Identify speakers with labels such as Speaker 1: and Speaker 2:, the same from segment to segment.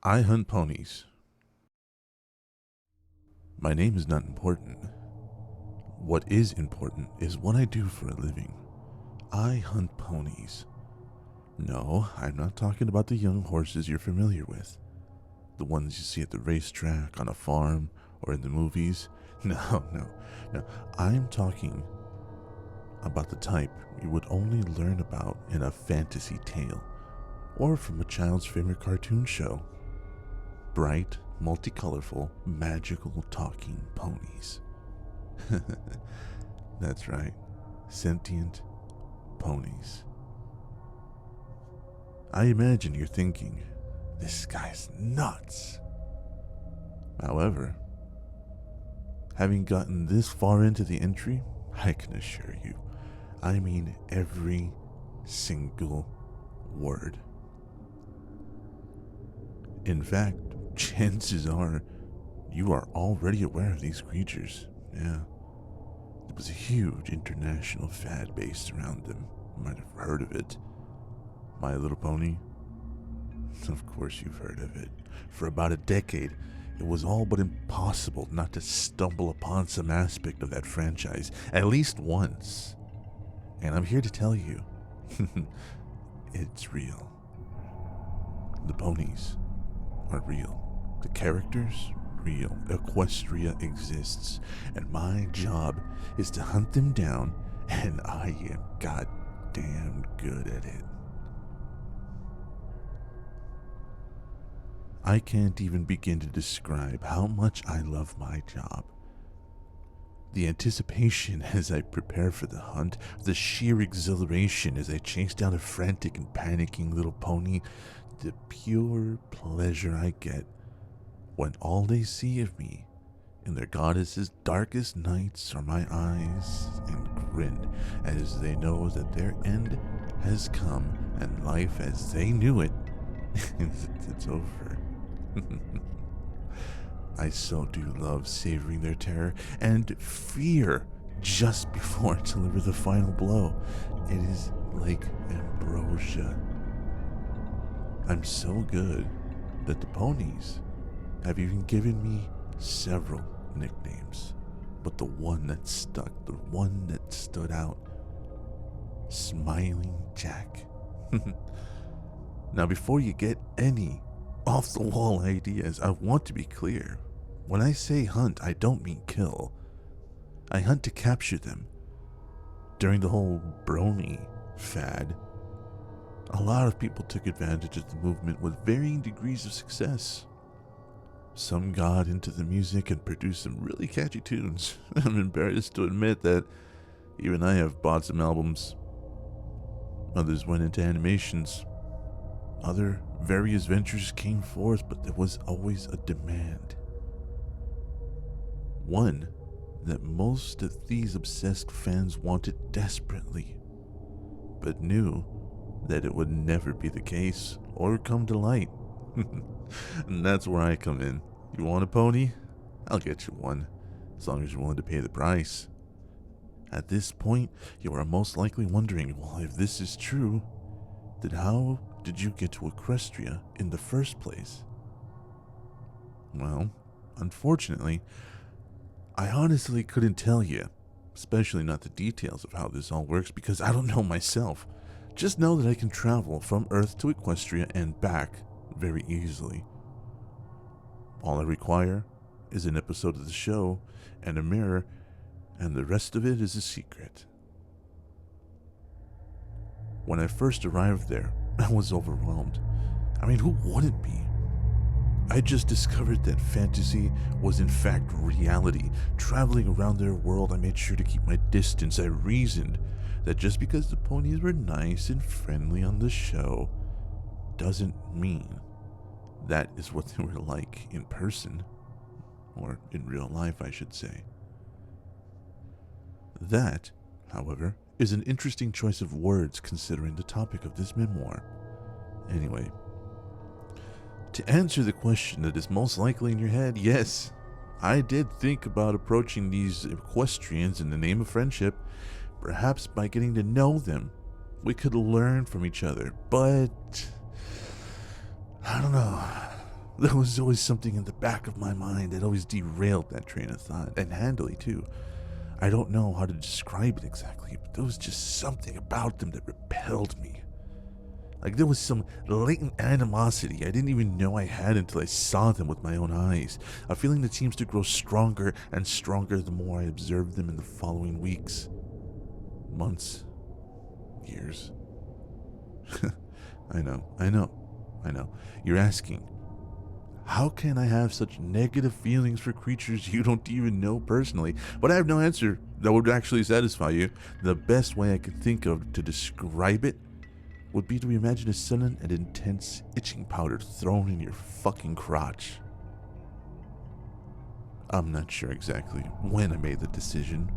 Speaker 1: I hunt ponies. My name is not important. What is important is what I do for a living. I hunt ponies. No, I'm not talking about the young horses you're familiar with. The ones you see at the racetrack, on a farm, or in the movies. No. I'm talking about the type you would only learn about in a fantasy tale, or from a child's favorite cartoon show. Bright, multicolorful, magical talking ponies. That's right, sentient ponies. I imagine you're thinking, this guy's nuts. However, having gotten this far into the entry, I can assure you, I mean every single word. In fact, chances are you are already aware of these creatures. Yeah. There was a huge international fad based around them. You might have heard of it. My Little Pony? Of course you've heard of it. For about a decade, it was all but impossible not to stumble upon some aspect of that franchise, at least once. And I'm here to tell you, it's real. The ponies are real. The characters, real. Equestria exists, and my job is to hunt them down, and I am goddamn good at it. I can't even begin to describe how much I love my job. The anticipation as I prepare for the hunt, the sheer exhilaration as I chase down a frantic and panicking little pony, the pure pleasure I get when all they see of me in their goddess's darkest nights are my eyes and grin as they know that their end has come and life as they knew it, it's over. I so do love savoring their terror and fear just before I deliver the final blow. It is like ambrosia. I'm so good that the ponies have even given me several nicknames. But the one that stuck, the one that stood out, Smiling Jack. Now before you get any off-the-wall ideas, I want to be clear. When I say hunt, I don't mean kill. I hunt to capture them. During the whole Brony fad, a lot of people took advantage of the movement with varying degrees of success. Some got into the music and produced some really catchy tunes. I'm embarrassed to admit that even I have bought some albums. Others went into animations. Other various ventures came forth, but there was always a demand. One that most of these obsessed fans wanted desperately, but knew that it would never be the case or come to light. And that's where I come in. You want a pony? I'll get you one, as long as you're willing to pay the price. At this point, you are most likely wondering, well, if this is true, then how did you get to Equestria in the first place? Well, unfortunately, I honestly couldn't tell you, especially not the details of how this all works, because I don't know myself. Just know that I can travel from Earth to Equestria and back very easily. All I require is an episode of the show and a mirror, and the rest of it is a secret. When I first arrived there, I was overwhelmed. I mean, who wouldn't be? I just discovered that fantasy was in fact reality. Traveling around their world, I made sure to keep my distance. I reasoned that just because the ponies were nice and friendly on the show doesn't mean that is what they were like in person, or in real life, I should say. That, however, is an interesting choice of words considering the topic of this memoir. Anyway, to answer the question that is most likely in your head, yes, I did think about approaching these equestrians in the name of friendship. Perhaps by getting to know them, we could learn from each other, but I don't know. There was always something in the back of my mind that always derailed that train of thought, and handily too. I don't know how to describe it exactly, but there was just something about them that repelled me. Like there was some latent animosity I didn't even know I had until I saw them with my own eyes. A feeling that seems to grow stronger and stronger the more I observe them in the following weeks, months, years. I know. You're asking, how can I have such negative feelings for creatures you don't even know personally? But I have no answer that would actually satisfy you. The best way I could think of to describe it would be to imagine a sudden and intense itching powder thrown in your fucking crotch. I'm not sure exactly when I made the decision,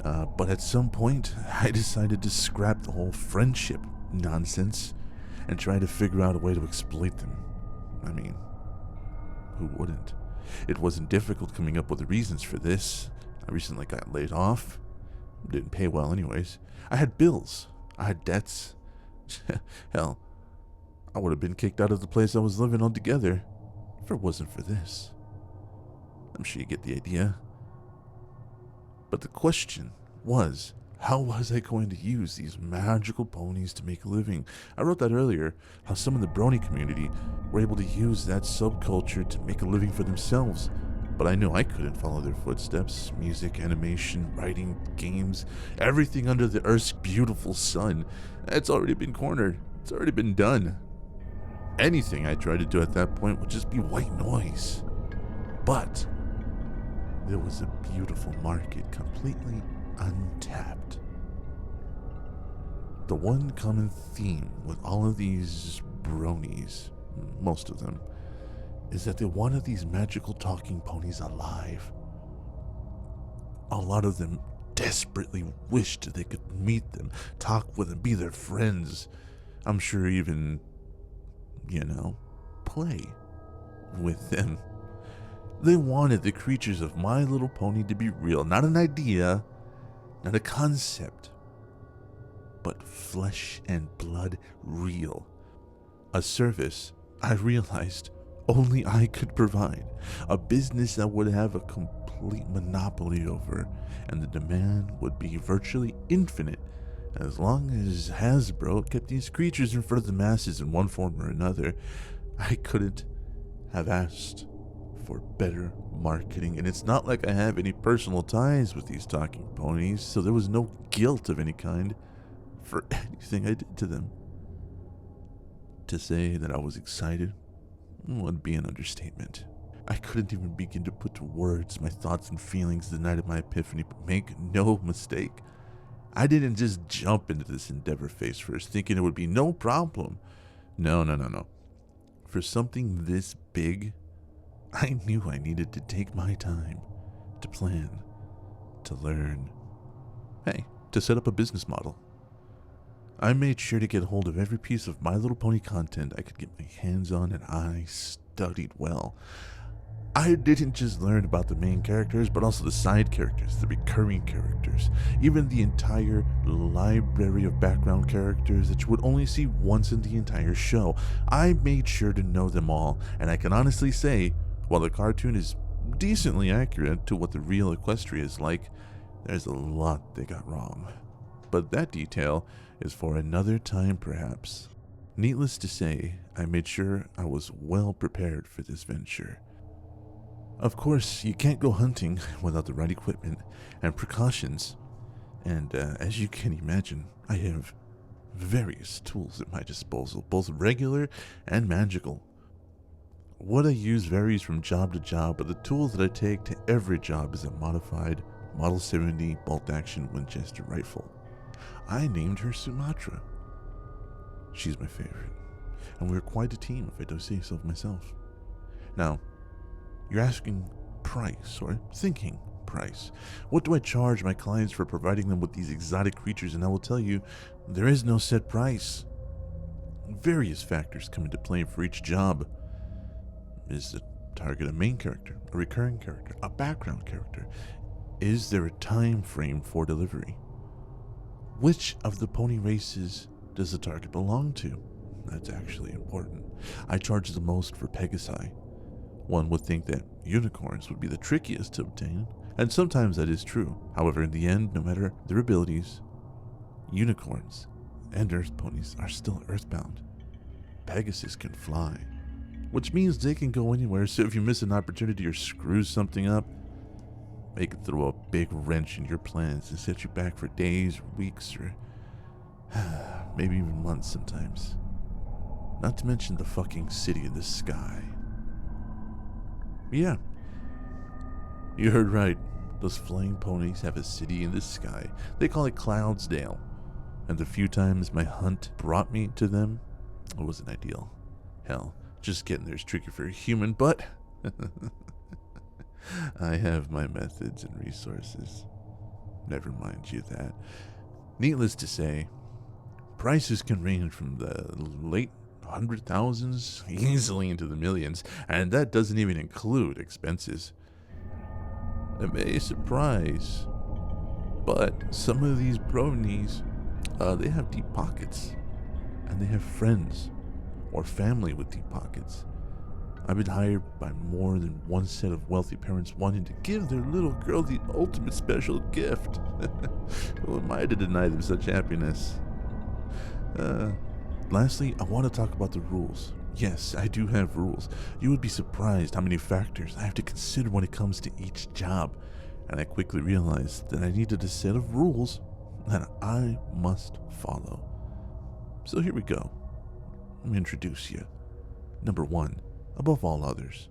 Speaker 1: but at some point I decided to scrap the whole friendship nonsense and try to figure out a way to exploit them. I mean, who wouldn't? It wasn't difficult coming up with the reasons for this. I recently got laid off. Didn't pay well anyways. I had bills. I had debts. Hell, I would have been kicked out of the place I was living altogether if it wasn't for this. I'm sure you get the idea. But the question was, how was I going to use these magical ponies to make a living? I wrote that earlier, how some in the Brony community were able to use that subculture to make a living for themselves. But I knew I couldn't follow their footsteps. Music, animation, writing, games, everything under the Earth's beautiful sun. It's already been cornered. It's already been done. Anything I tried to do at that point would just be white noise. But there was a beautiful market completely untapped. The one common theme with all of these bronies, most of them, is that they wanted these magical talking ponies alive. A lot of them desperately wished they could meet them, talk with them, be their friends. I'm sure even, play with them. They wanted the creatures of My Little Pony to be real, not an idea, not a concept, but flesh and blood real. A service, I realized, only I could provide. A business I would have a complete monopoly over, and the demand would be virtually infinite as long as Hasbro kept these creatures in front of the masses in one form or another. I couldn't have asked for better marketing, and it's not like I have any personal ties with these talking ponies, so there was no guilt of any kind for anything I did to them. To say that I was excited would be an understatement. I couldn't even begin to put to words my thoughts and feelings the night of my epiphany, but make no mistake, I didn't just jump into this endeavor face first, thinking it would be no problem. No. For something this big, I knew I needed to take my time to plan, to learn, to set up a business model. I made sure to get hold of every piece of My Little Pony content I could get my hands on, and I studied well. I didn't just learn about the main characters, but also the side characters, the recurring characters, even the entire library of background characters that you would only see once in the entire show. I made sure to know them all, and I can honestly say, while the cartoon is decently accurate to what the real Equestria is like, there's a lot they got wrong. But that detail is for another time perhaps. Needless to say, I made sure I was well prepared for this venture. Of course, you can't go hunting without the right equipment and precautions, and as you can imagine, I have various tools at my disposal, both regular and magical. What I use varies from job to job, but the tool that I take to every job is a modified Model 70 bolt-action Winchester rifle. I named her Sumatra. She's my favorite, and we're quite a team if I do say so myself. Now, you're asking price, or thinking price. What do I charge my clients for providing them with these exotic creatures? And I will tell you, there is no set price. Various factors come into play for each job. Is the target a main character, a recurring character, a background character? Is there a time frame for delivery? Which of the pony races does the target belong to? That's actually important. I charge the most for Pegasi, One would think that unicorns would be the trickiest to obtain, and sometimes that is true. However, in the end, no matter their abilities, unicorns and earth ponies are still earthbound. Pegasus can fly, which means they can go anywhere, so if you miss an opportunity or screw something up, they can throw a big wrench in your plans and set you back for days, weeks, or maybe even months sometimes. Not to mention the fucking city in the sky. Yeah, you heard right. Those flying ponies have a city in the sky. They call it Cloudsdale. And the few times my hunt brought me to them, it wasn't ideal. Hell, just getting there is tricky for a human, but I have my methods and resources. Never mind you that. Needless to say, prices can range from the late 100,000s easily into the millions, and that doesn't even include expenses. It may surprise, but some of these bronies, they have deep pockets, and they have friends or family with deep pockets. I've been hired by more than one set of wealthy parents wanting to give their little girl the ultimate special gift. Who am I to deny them such happiness? Lastly, I want to talk about the rules. Yes, I do have rules. You would be surprised how many factors I have to consider when it comes to each job, and I quickly realized that I needed a set of rules that I must follow. So here we go. Let me introduce you. Number 1, above all others,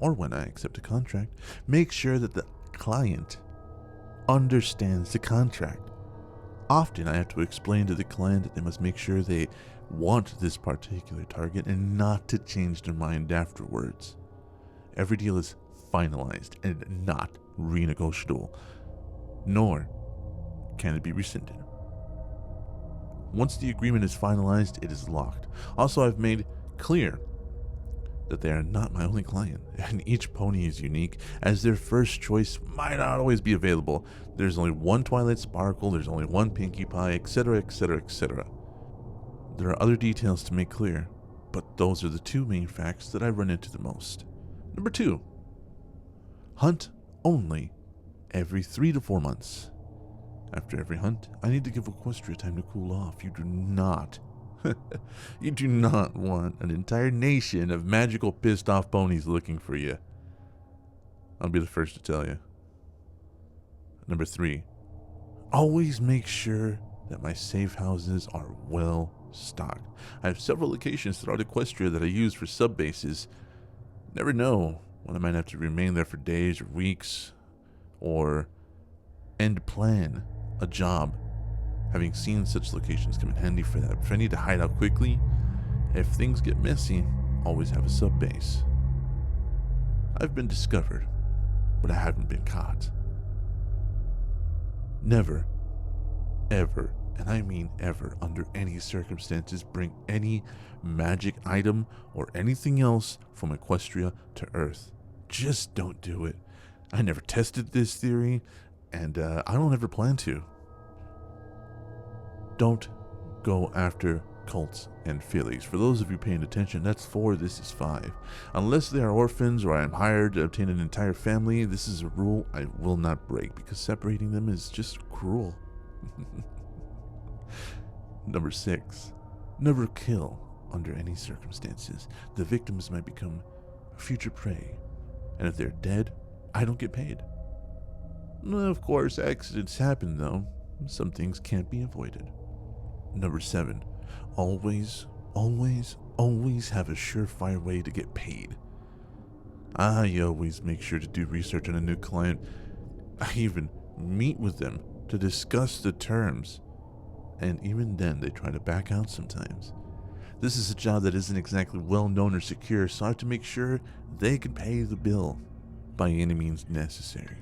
Speaker 1: or when I accept a contract, make sure that the client understands the contract. Often I have to explain to the client that they must make sure they want this particular target and not to change their mind afterwards. Every deal is finalized and not renegotiable, nor can it be rescinded. Once the agreement is finalized, it is locked. Also, I've made clear that they are not my only client, and each pony is unique, as their first choice might not always be available. There's only one Twilight Sparkle, there's only one Pinkie Pie, etc., etc., etc. There are other details to make clear, but those are the two main facts that I run into the most. Number 2, hunt only every 3 to 4 months. After every hunt, I need to give Equestria time to cool off. You do not want an entire nation of magical pissed off ponies looking for you. I'll be the first to tell you. Number 3, always make sure that my safe houses are well stocked. I have several locations throughout Equestria that I use for sub bases. Never know when I might have to remain there for days or weeks, or end plan a job. Having seen such locations come in handy for that. If I need to hide out quickly, if things get messy, always have a sub base. I've been discovered, but I haven't been caught. Never, ever, and I mean ever, under any circumstances, bring any magic item or anything else from Equestria to Earth. Just don't do it. I never tested this theory, and I don't ever plan to. Don't go after cults and fillies. For those of you paying attention, that's 4, this is 5. Unless they are orphans or I am hired to obtain an entire family, this is a rule I will not break, because separating them is just cruel. Number 6, never kill under any circumstances. The victims might become future prey, and if they're dead, I don't get paid. Of course, accidents happen though. Some things can't be avoided. Number 7, always have a surefire way to get paid. I always make sure to do research on a new client. I even meet with them to discuss the terms, and even then they try to back out sometimes. This is a job that isn't exactly well known or secure, so I have to make sure they can pay the bill by any means necessary.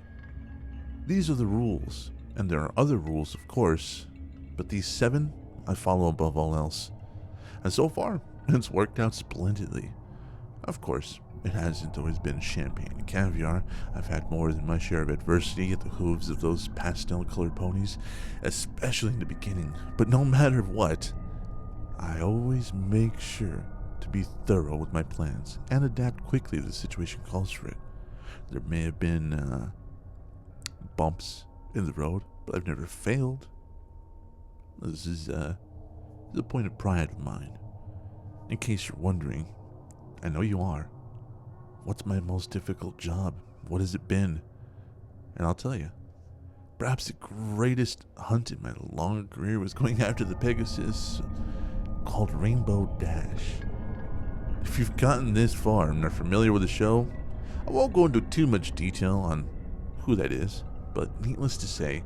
Speaker 1: These are the rules, and there are other rules, of course, but these 7 I follow above all else. And so far, it's worked out splendidly. Of course, it hasn't always been champagne and caviar. I've had more than my share of adversity at the hooves of those pastel-colored ponies, especially in the beginning. But no matter what, I always make sure to be thorough with my plans and adapt quickly if the situation calls for it. There may have been bumps in the road, but I've never failed. This is a point of pride of mine. In case you're wondering, I know you are. What's my most difficult job? What has it been? And I'll tell you. Perhaps the greatest hunt in my long career was going after the Pegasus called Rainbow Dash. If you've gotten this far and are familiar with the show, I won't go into too much detail on who that is, but needless to say,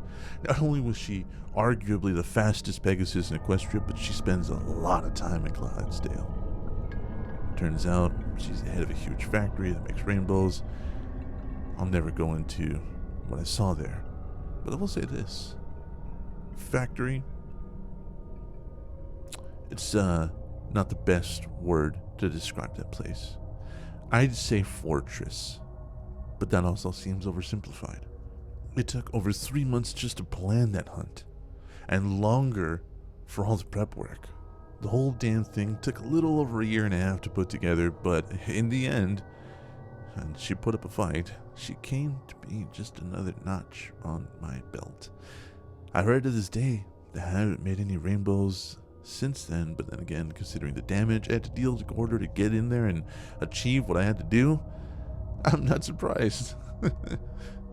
Speaker 1: not only was she arguably the fastest Pegasus in Equestria, but she spends a lot of time in Clydesdale. Turns out, she's the head of a huge factory that makes rainbows. I'll never go into what I saw there, but I will say this. Factory, it's not the best word to describe that place. I'd say fortress, but that also seems oversimplified. It took over 3 months just to plan that hunt, and longer for all the prep work. The whole damn thing took a little over 1.5 years to put together, but in the end, and she put up a fight, she came to be just another notch on my belt. I heard to this day they haven't made any rainbows since then, but then again, considering the damage I had to deal in order to get in there and achieve what I had to do, I'm not surprised. The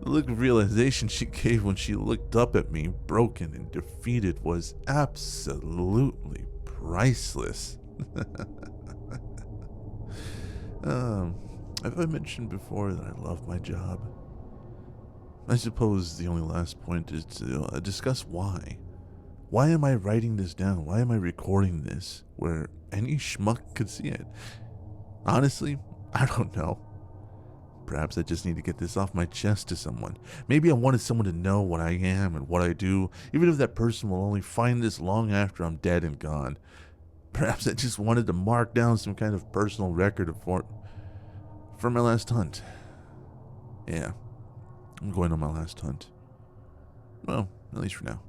Speaker 1: look of realization she gave when she looked up at me, broken and defeated, was absolutely priceless. Have I mentioned before that I love my job? I suppose the only last point is to discuss why. Why am I writing this down? Why am I recording this where any schmuck could see it? Honestly, I don't know. Perhaps I just need to get this off my chest to someone. Maybe I wanted someone to know what I am and what I do, even if that person will only find this long after I'm dead and gone. Perhaps I just wanted to mark down some kind of personal record for my last hunt. Yeah, I'm going on my last hunt. Well, at least for now.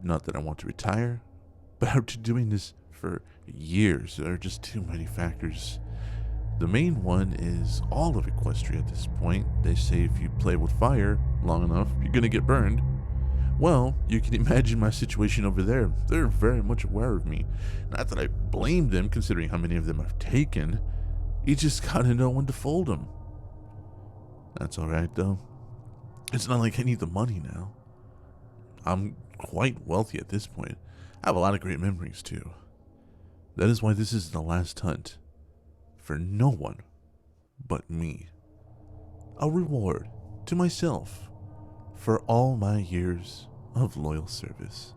Speaker 1: Not that I want to retire, but after doing this for years, there are just too many factors. The main one is all of Equestria at this point. They say if you play with fire long enough, you're going to get burned. Well, you can imagine my situation over there. They're very much aware of me. Not that I blame them, considering how many of them I've taken. You just gotta know when to fold them. That's alright, though. It's not like I need the money now. I'm quite wealthy at this point. I have a lot of great memories, too. That is why this is the last hunt. For no one but me. A reward to myself for all my years of loyal service.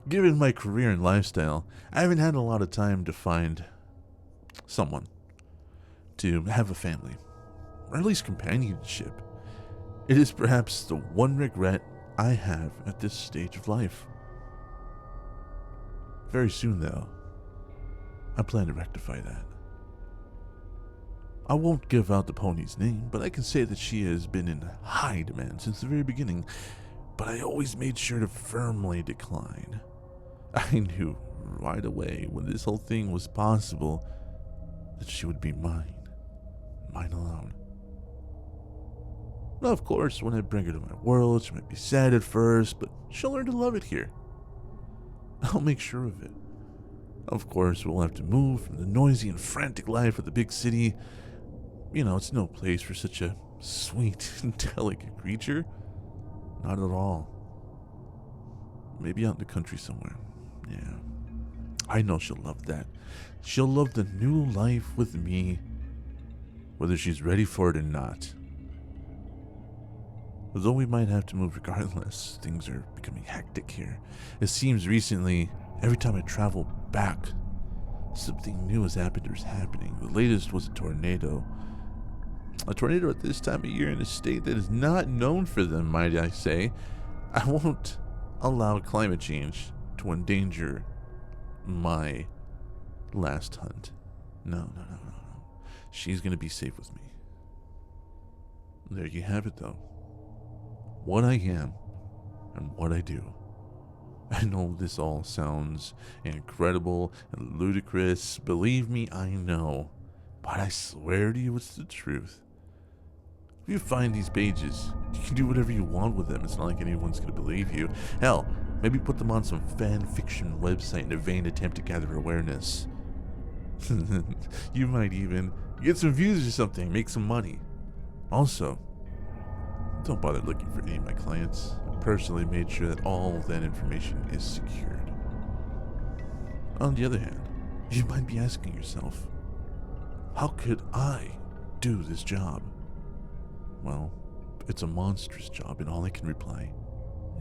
Speaker 1: Given my career and lifestyle, I haven't had a lot of time to find someone to have a family, or at least companionship. It is perhaps the one regret I have at this stage of life. Very soon, though, I plan to rectify that. I won't give out the pony's name, but I can say that she has been in high demand since the very beginning, but I always made sure to firmly decline. I knew right away when this whole thing was possible that she would be mine alone. Now, of course, when I bring her to my world, she might be sad at first, but she'll learn to love it here. I'll make sure of it. Of course, we'll have to move from the noisy and frantic life of the big city. You know, it's no place for such a sweet and delicate creature. Not at all. Maybe out in the country somewhere. Yeah. I know she'll love that. She'll love the new life with me, whether she's ready for it or not. Although we might have to move regardless, things are becoming hectic here. It seems recently, every time I travel back, something new has happened or is happening. The latest was a tornado. A tornado at this time of year in a state that is not known for them, might I say. I won't allow climate change to endanger my last hunt. No. She's going to be safe with me. There you have it, though. What I am and what I do. I know this all sounds incredible and ludicrous. Believe me, I know. But I swear to you it's the truth. If you find these pages, you can do whatever you want with them. It's not like anyone's going to believe you. Hell, maybe put them on some fan fiction website in a vain attempt to gather awareness. You might even get some views or something, make some money. Also, don't bother looking for any of my clients. I personally made sure that all of that information is secured. On the other hand, you might be asking yourself, how could I do this job? Well, it's a monstrous job, and all I can reply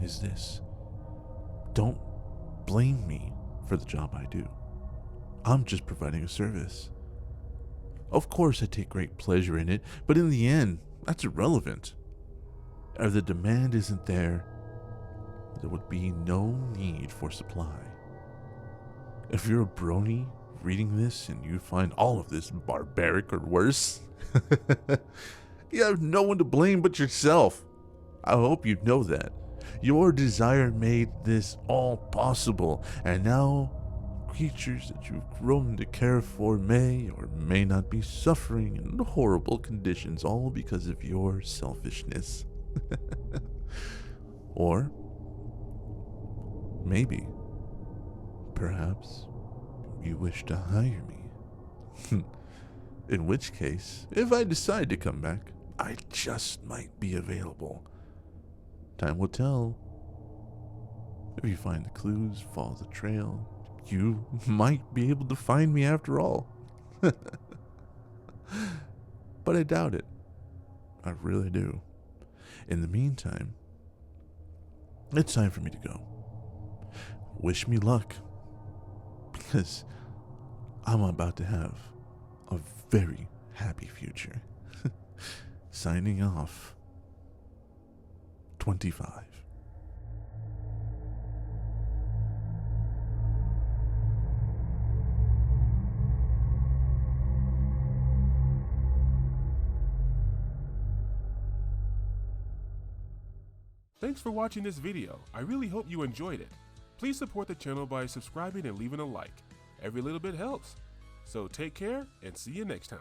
Speaker 1: is this. Don't blame me for the job I do. I'm just providing a service. Of course I take great pleasure in it, but in the end, that's irrelevant. If the demand isn't there, there would be no need for supply. If you're a brony reading this and you find all of this barbaric or worse, you have no one to blame but yourself. I hope you know that. Your desire made this all possible, and now creatures that you've grown to care for may or may not be suffering in horrible conditions, all because of your selfishness. Or maybe, perhaps, you wish to hire me. In which case, if I decide to come back, I just might be available. Time will tell. If you find the clues, follow the trail, you might be able to find me after all. But I doubt it. I really do. In the meantime, it's time for me to go. Wish me luck, because I'm about to have a very happy future. Signing off. 25.
Speaker 2: Thanks for watching this video. I really hope you enjoyed it. Please support the channel by subscribing and leaving a like. Every little bit helps. So take care and see you next time.